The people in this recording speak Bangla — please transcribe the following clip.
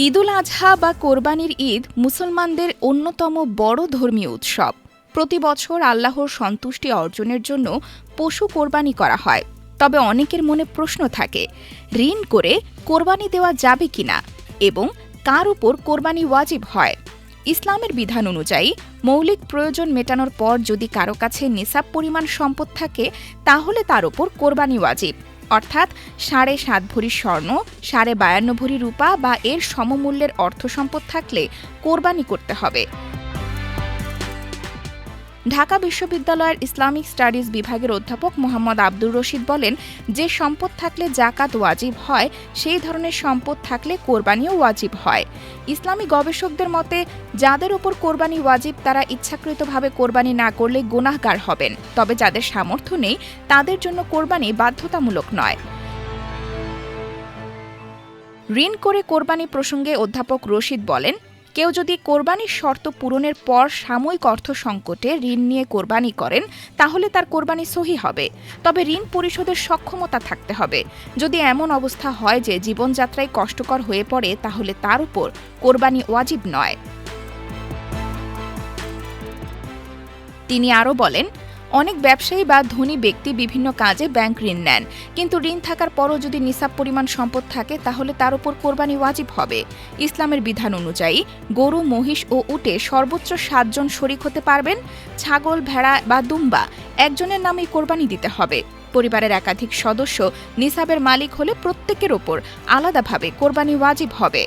ঈদুল আজহা বা কোরবানির ঈদ মুসলমানদের অন্যতম বড় ধর্মীয় উৎসব। প্রতি বছর আল্লাহর সন্তুষ্টি অর্জনের জন্য পশু কোরবানি করা হয়। তবে অনেকের মনে প্রশ্ন থাকে, ঋণ করে কোরবানি দেওয়া যাবে কিনা এবং কার উপর কোরবানি ওয়াজিব হয়। ইসলামের বিধান অনুযায়ী মৌলিক প্রয়োজন মেটানোর পর যদি কারো কাছে নিসাব পরিমাণ সম্পদ থাকে, তাহলে তার উপর কোরবানি ওয়াজিব, অর্থাৎ ৭.৫ ভরি স্বর্ণ, ৫২ ভরি রূপা বা এর সমমূল্যের অর্থ সম্পদ থাকলে কোরবানি করতে হবে। ঢাকা বিশ্ববিদ্যালয়ের ইসলামিক স্টাডিজ বিভাগের অধ্যাপক মোহাম্মদ আব্দুর রশিদ বলেন, যে সম্পদ থাকলে জাকাত ওয়াজিব হয়, সেই ধরনের সম্পদ থাকলে কোরবানিও ওয়াজিব হয়। ইসলামী গবেষকদের মতে, যাদের ওপর কোরবানি ওয়াজিব তারা ইচ্ছাকৃতভাবে কোরবানি না করলে গুনাহগার হবেন, তবে যাদের সামর্থ্য নেই তাদের জন্য কোরবানি বাধ্যতামূলক নয়। ঋণ করে কোরবানি প্রসঙ্গে অধ্যাপক রশিদ বলেন, কেউ যদি কোরবানির শর্ত পূরণের পর সাময়িক অর্থ সংকটে ঋণ নিয়ে কোরবানি করেন, তাহলে তার কোরবানি সহি হবে। তবে ঋণ পরিশোধের সক্ষমতা থাকতে হবে। যদি এমন অবস্থা হয় যে জীবনযাত্রায় কষ্টকর হয়ে পড়ে, তাহলে তার উপর কোরবানি ওয়াজিব নয়। তিনি আরও বলেন, অনেক ব্যবসায়ী বা ধনী ব্যক্তি বিভিন্ন কাজে ব্যাংক ঋণ নেন, কিন্তু ঋণ থাকার পরও যদি নিসাব পরিমাণ সম্পদ থাকে, তাহলে তার উপর কোরবানি ওয়াজিব হবে। ইসলামের বিধান অনুযায়ী গরু, মহিষ ও উটে সর্বোচ্চ ৭ জন শরিক হতে পারবেন। ছাগল, ভেড়া বা দুম্বা একজনের নামেই কোরবানি দিতে হবে। পরিবারের একাধিক সদস্য নিসাবের মালিক হলে প্রত্যেকের ওপর আলাদাভাবে কোরবানি ওয়াজিব হবে।